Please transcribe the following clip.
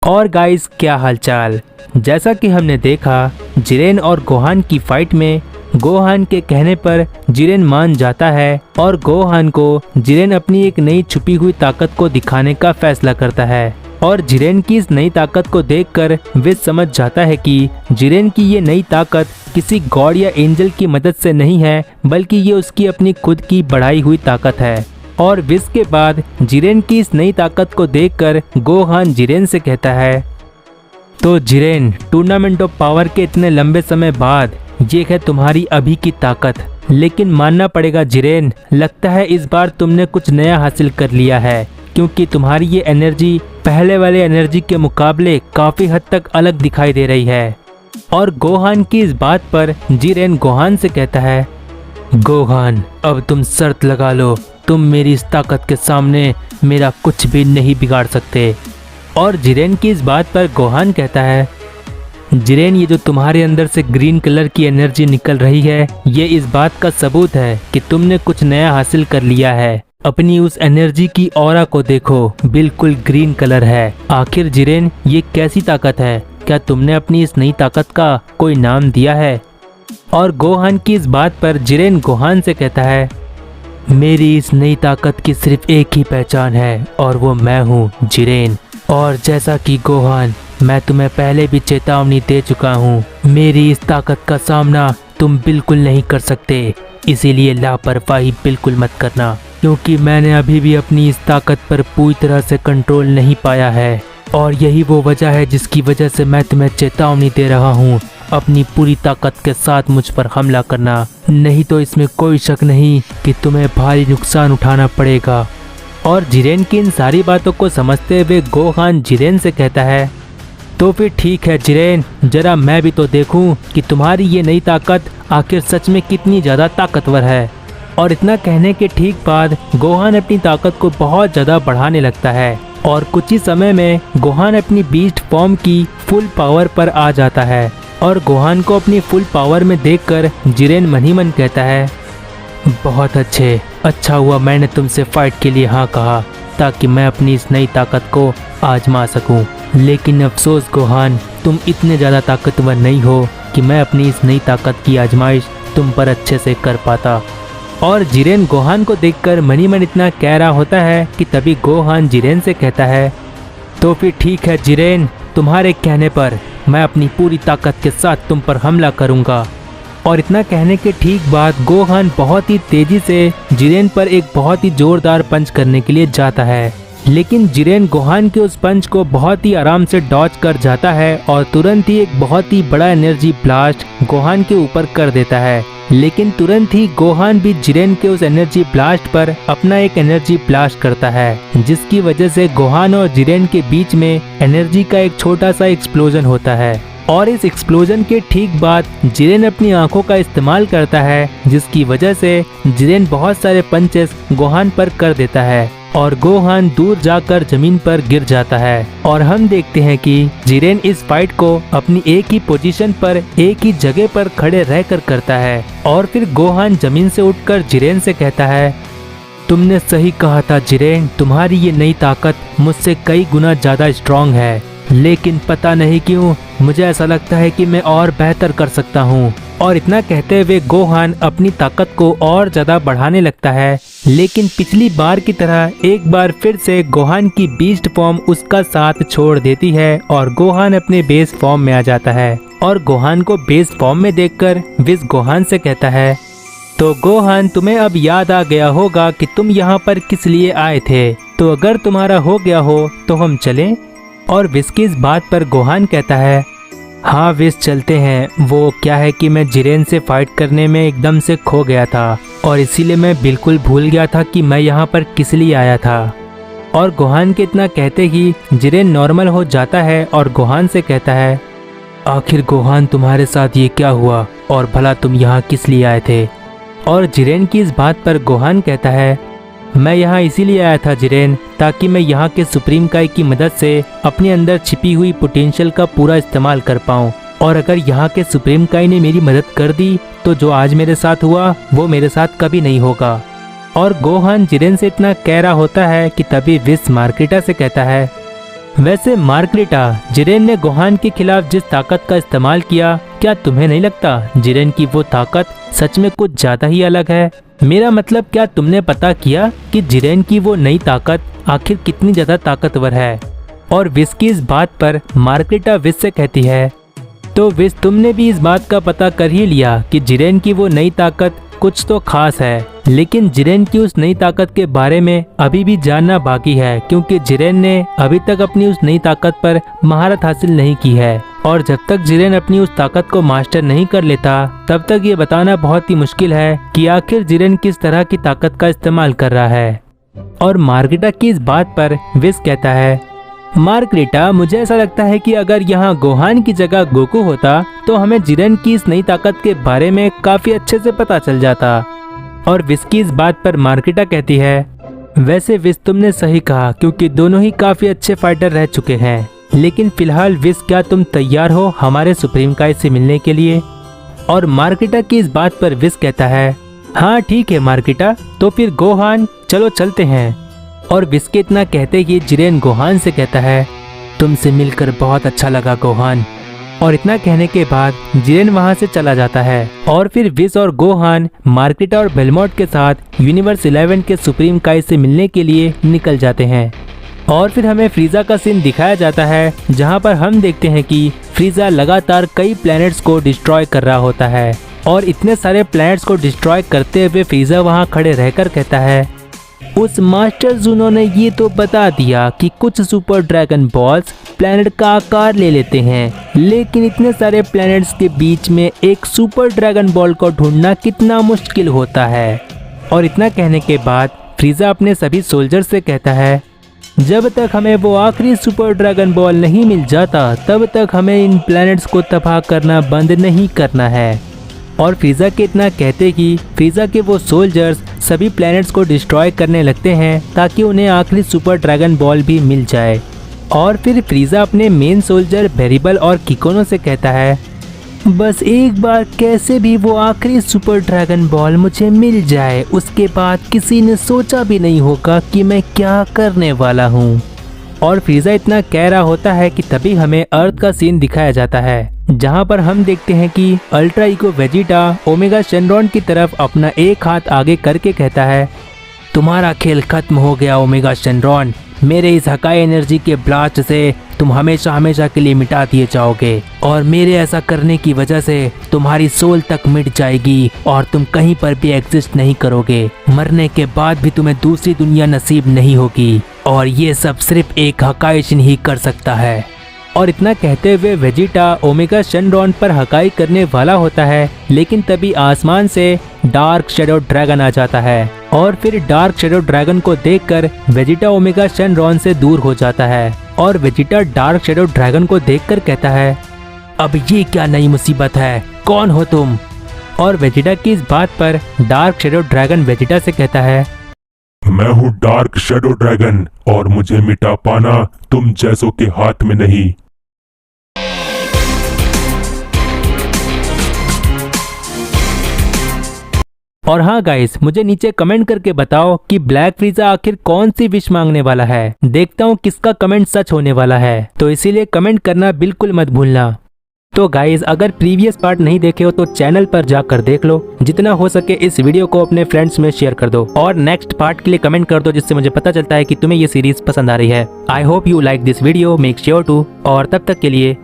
और गाइस, क्या हालचाल। जैसा कि हमने देखा, जिरेन और गोहान की फाइट में गोहान के कहने पर जिरेन मान जाता है और गोहान को जिरेन अपनी एक नई छुपी हुई ताकत को दिखाने का फैसला करता है। और जिरेन की इस नई ताकत को देखकर विज समझ जाता है कि जिरेन की ये नई ताकत किसी गॉड या एंजल की मदद से नहीं है, बल्कि ये उसकी अपनी खुद की बढ़ाई हुई ताकत है। और विज के बाद जिरेन की इस नई ताकत को देखकर गोहान जिरेन से कहता है, तो जिरेन, टूर्नामेंट ऑफ पावर के इतने लंबे समय बाद ये है तुम्हारी अभी की ताकत। लेकिन मानना पड़ेगा जिरेन, लगता है इस बार तुमने कुछ नया हासिल कर लिया है, क्योंकि तुम्हारी ये एनर्जी पहले वाले एनर्जी के मुकाबले काफ़ी हद तक अलग दिखाई दे रही है। और गोहान की इस बात पर जिरेन गोहान से कहता है, गोहान, अब तुम शर्त लगा लो, तुम मेरी इस ताकत के सामने मेरा कुछ भी नहीं बिगाड़ सकते। और जिरेन की इस बात पर गोहान कहता है, जिरेन, ये जो तुम्हारे अंदर से ग्रीन कलर की एनर्जी निकल रही है, ये इस बात का सबूत है कि तुमने कुछ नया हासिल कर लिया है। अपनी उस एनर्जी की ऑरा को देखो, बिल्कुल ग्रीन कलर है। आखिर जिरेन, ये कैसी ताकत है? क्या तुमने अपनी इस नई ताकत का कोई नाम दिया है? और गोहान की इस बात पर जिरेन गोहान से कहता है, मेरी इस नई ताकत की सिर्फ एक ही पहचान है और वो मैं हूँ, जिरेन। और जैसा कि गोहान, मैं तुम्हें पहले भी चेतावनी दे चुका हूँ, मेरी इस ताकत का सामना तुम बिल्कुल नहीं कर सकते। इसीलिए लापरवाही बिल्कुल मत करना, क्योंकि मैंने अभी भी अपनी इस ताकत पर पूरी तरह से कंट्रोल नहीं पाया है। और यही वो वजह है जिसकी वजह से मैं तुम्हें चेतावनी दे रहा हूँ, अपनी पूरी ताकत के साथ मुझ पर हमला करना, नहीं तो इसमें कोई शक नहीं कि तुम्हें भारी नुकसान उठाना पड़ेगा। और जिरेन की इन सारी बातों को समझते हुए गोहान जिरेन से कहता है, तो फिर ठीक है जिरेन, जरा मैं भी तो देखूं कि तुम्हारी ये नई ताकत आखिर सच में कितनी ज़्यादा ताकतवर है। और इतना कहने के ठीक बाद गोहान अपनी ताकत को बहुत ज़्यादा बढ़ाने लगता है और कुछ ही समय में गोहान अपनी बीस्ट फॉर्म की फुल पावर पर आ जाता है। और गोहान को अपनी फुल पावर में देखकर जिरेन मन ही मन कहता है, बहुत अच्छा हुआ मैंने तुमसे फाइट के लिए हाँ कहा, ताकि मैं अपनी इस नई ताकत को आजमा सकूं। लेकिन अफसोस गोहान, तुम इतने ज़्यादा ताकतवर नहीं हो कि मैं अपनी इस नई ताकत की आजमाइश तुम पर अच्छे से कर पाता। और जिरेन गोहान को देखकर मन ही मन इतना कह रहा होता है कि तभी गोहान जिरेन से कहता है, तो फिर ठीक है जिरेन, तुम्हारे कहने पर मैं अपनी पूरी ताकत के साथ तुम पर हमला करूंगा। और इतना कहने के ठीक बाद गोहान बहुत ही तेजी से जिरेन पर एक बहुत ही जोरदार पंच करने के लिए जाता है। लेकिन जिरेन गोहान के उस पंच को बहुत ही आराम से डॉज कर जाता है और तुरंत ही एक बहुत ही बड़ा एनर्जी ब्लास्ट गोहान के ऊपर कर देता है। लेकिन तुरंत ही गोहान भी जिरेन के उस एनर्जी ब्लास्ट पर अपना एक एनर्जी ब्लास्ट करता है, जिसकी वजह से गोहान और जिरेन के बीच में एनर्जी का एक छोटा सा एक्सप्लोजन होता है। और इस एक्सप्लोजन के ठीक बाद जिरेन अपनी आंखों का इस्तेमाल करता है, जिसकी वजह से जिरेन बहुत सारे पंचेस गोहान पर कर देता है और गोहान दूर जाकर जमीन पर गिर जाता है। और हम देखते हैं कि जिरेन इस फाइट को अपनी एक ही पोजीशन पर एक ही जगह पर खड़े रहकर करता है। और फिर गोहान जमीन से उठकर जिरेन से कहता है, तुमने सही कहा था जिरेन, तुम्हारी ये नई ताकत मुझसे कई गुना ज़्यादा स्ट्रॉन्ग है, लेकिन पता नहीं क्यों मुझे ऐसा लगता है कि मैं और बेहतर कर सकता हूँ। और इतना कहते हुए गोहान अपनी ताकत को और ज़्यादा बढ़ाने लगता है। लेकिन पिछली बार की तरह एक बार फिर से गोहान की बीस्ट फॉर्म उसका साथ छोड़ देती है और गोहान अपने बेस फॉर्म में आ जाता है। और गोहान को बेस फॉर्म में देखकर विज गोहान से कहता है, तो गोहान, तुम्हें अब याद आ गया होगा कि तुम यहाँ पर किस लिए आए थे, तो अगर तुम्हारा हो गया हो तो हम चलें। और विज की इस बात पर गोहान कहता है, हाँ विज, चलते हैं। वो क्या है कि मैं जिरेन से फाइट करने में एकदम से खो गया था और इसीलिए मैं बिल्कुल भूल गया था कि मैं यहाँ पर किस लिए आया था। और गोहान के इतना कहते ही जिरेन नॉर्मल हो जाता है और गोहान से कहता है, आखिर गोहान, तुम्हारे साथ ये क्या हुआ और भला तुम यहाँ किस लिए आए थे? और जिरेन की इस बात पर गोहान कहता है, मैं यहाँ इसीलिए आया था जिरेन, ताकि मैं यहाँ के सुप्रीम काई की मदद से अपने अंदर छिपी हुई पोटेंशियल का पूरा इस्तेमाल कर पाऊँ। और अगर यहाँ के सुप्रीम काई ने मेरी मदद कर दी तो जो आज मेरे साथ हुआ वो मेरे साथ कभी नहीं होगा। और गोहान जिरेन से इतना कह रहा होता है कि तभी विज मार्केटा से कहता है, वैसे मार्गरेटा, जिरेन ने गोहान के खिलाफ जिस ताकत का इस्तेमाल किया, क्या तुम्हें नहीं लगता जिरेन की वो ताकत सच में कुछ ज्यादा ही अलग है? मेरा मतलब, क्या तुमने पता किया कि जिरेन की वो नई ताकत आखिर कितनी ज्यादा ताकतवर है? और विस की इस बात पर मार्गरेटा विस से कहती है, तो विस, तुमने भी इस बात का पता कर ही लिया कि जिरेन की वो नई ताकत कुछ तो खास है, लेकिन जिरेन की उस नई ताकत के बारे में अभी भी जानना बाकी है, क्योंकि जिरेन ने अभी तक अपनी उस नई ताकत पर महारत हासिल नहीं की है। और जब तक जिरेन अपनी उस ताकत को मास्टर नहीं कर लेता, तब तक ये बताना बहुत ही मुश्किल है कि आखिर जिरेन किस तरह की ताकत का इस्तेमाल कर रहा है। और मार्गरेटा की इस बात पर विस कहता है, मार्गरेटा, मुझे ऐसा लगता है कि अगर यहाँ गोहान की जगह गोकू होता तो हमें जिरेन की इस नई ताकत के बारे में काफी अच्छे से पता चल जाता। और विस की इस बात पर मार्गरेटा कहती है, वैसे विस, तुमने सही कहा, क्योंकि दोनों ही काफी अच्छे फाइटर रह चुके हैं। लेकिन फिलहाल विस, क्या तुम तैयार हो हमारे सुप्रीम काई से मिलने के लिए? और मार्गरेटा की इस बात पर विस कहता है, हाँ ठीक है मार्गरेटा, तो फिर गोहान चलो चलते हैं। और विस के इतना कहते ही जिरेन गोहान से कहता है, तुमसे मिलकर बहुत अच्छा लगा गोहान। और इतना कहने के बाद जिरेन वहां से चला जाता है। और फिर विस और गोहान मार्गरेटा और बेलमोंट के साथ यूनिवर्स 11 के सुप्रीम काई से मिलने के लिए निकल जाते हैं। और फिर हमें फ्रीजा का सीन दिखाया जाता है, जहां पर हम देखते हैं कि फ्रीजा लगातार कई प्लैनेट्स को डिस्ट्रॉय कर रहा होता है। और इतने सारे प्लैनेट्स को डिस्ट्रॉय करते हुए फ्रीजा वहां खड़े रहकर कहता है, उस मास्टर जूनो ने ये तो बता दिया कि कुछ सुपर ड्रैगन बॉल्स प्लैनेट का आकार ले लेते हैं, लेकिन इतने सारे प्लैनेट्स के बीच में एक सुपर ड्रैगन बॉल को ढूंढना कितना मुश्किल होता है। और इतना कहने के बाद फ्रीजा अपने सभी सोल्जर से कहता है, जब तक हमें वो आखिरी सुपर ड्रैगन बॉल नहीं मिल जाता, तब तक हमें इन प्लैनेट्स को तबाह करना बंद नहीं करना है। और फ्रीजा के इतना कहते ही फ्रीजा के वो सोल्जर्स सभी प्लैनेट्स को डिस्ट्रॉय करने लगते हैं, ताकि उन्हें आखिरी सुपर ड्रैगन बॉल भी मिल जाए। और फिर फ्रीजा अपने मेन सोल्जर बेरिबल और किकोनो से कहता है, बस एक बार कैसे भी वो आखिरी सुपर ड्रैगन बॉल मुझे मिल जाए, उसके बाद किसी ने सोचा भी नहीं होगा कि मैं क्या करने वाला हूँ। और फ्रीजा इतना कह रहा होता है कि तभी हमें अर्थ का सीन दिखाया जाता है, जहां पर हम देखते हैं कि ultra eco Vegeta omega Shenron की तरफ अपना एक हाथ आगे करके कहता है, तुम्हारा खेल खत्म हो गया ओमेगा शेनरॉन, मेरे इस हकाई एनर्जी के ब्लास्ट से तुम हमेशा हमेशा के लिए मिटा दिए जाओगे, और मेरे ऐसा करने की वजह से तुम्हारी सोल तक मिट जाएगी और तुम कहीं पर भी एग्जिस्ट नहीं करोगे। मरने के बाद भी तुम्हें दूसरी दुनिया नसीब नहीं होगी, और ये सब सिर्फ एक हकाई शिन ही कर सकता है। और इतना कहते हुए वेजिटा ओमेगा शेनरॉन पर हकाई करने वाला होता है, लेकिन तभी आसमान से डार्क शैडो ड्रैगन आ जाता है। और फिर डार्क शैडो ड्रैगन को देखकर वेजिटा ओमेगा शेनरॉन से दूर हो जाता है। और वेजिटा डार्क शैडो ड्रैगन को देखकर कहता है, अब ये क्या नई मुसीबत है, कौन हो तुम? और वेजिटा की इस बात पर डार्क शैडो ड्रैगन वेजिटा से कहता है, मैं हूँ डार्क शैडो ड्रैगन, और मुझे मिटा पाना तुम जैसों के हाथ में नहीं। और हाँ गाइस, मुझे नीचे कमेंट करके बताओ कि ब्लैक फ्रीजा आखिर कौन सी विश मांगने वाला है। देखता हूँ किसका कमेंट सच होने वाला है, तो इसीलिए कमेंट करना बिल्कुल मत भूलना। तो गाइज, अगर प्रीवियस पार्ट नहीं देखे हो तो चैनल पर जाकर देख लो। जितना हो सके इस वीडियो को अपने फ्रेंड्स में शेयर कर दो और नेक्स्ट पार्ट के लिए कमेंट कर दो, जिससे मुझे पता चलता है कि तुम्हें ये सीरीज पसंद आ रही है। I hope you like this video, make sure to. और तब तक के लिए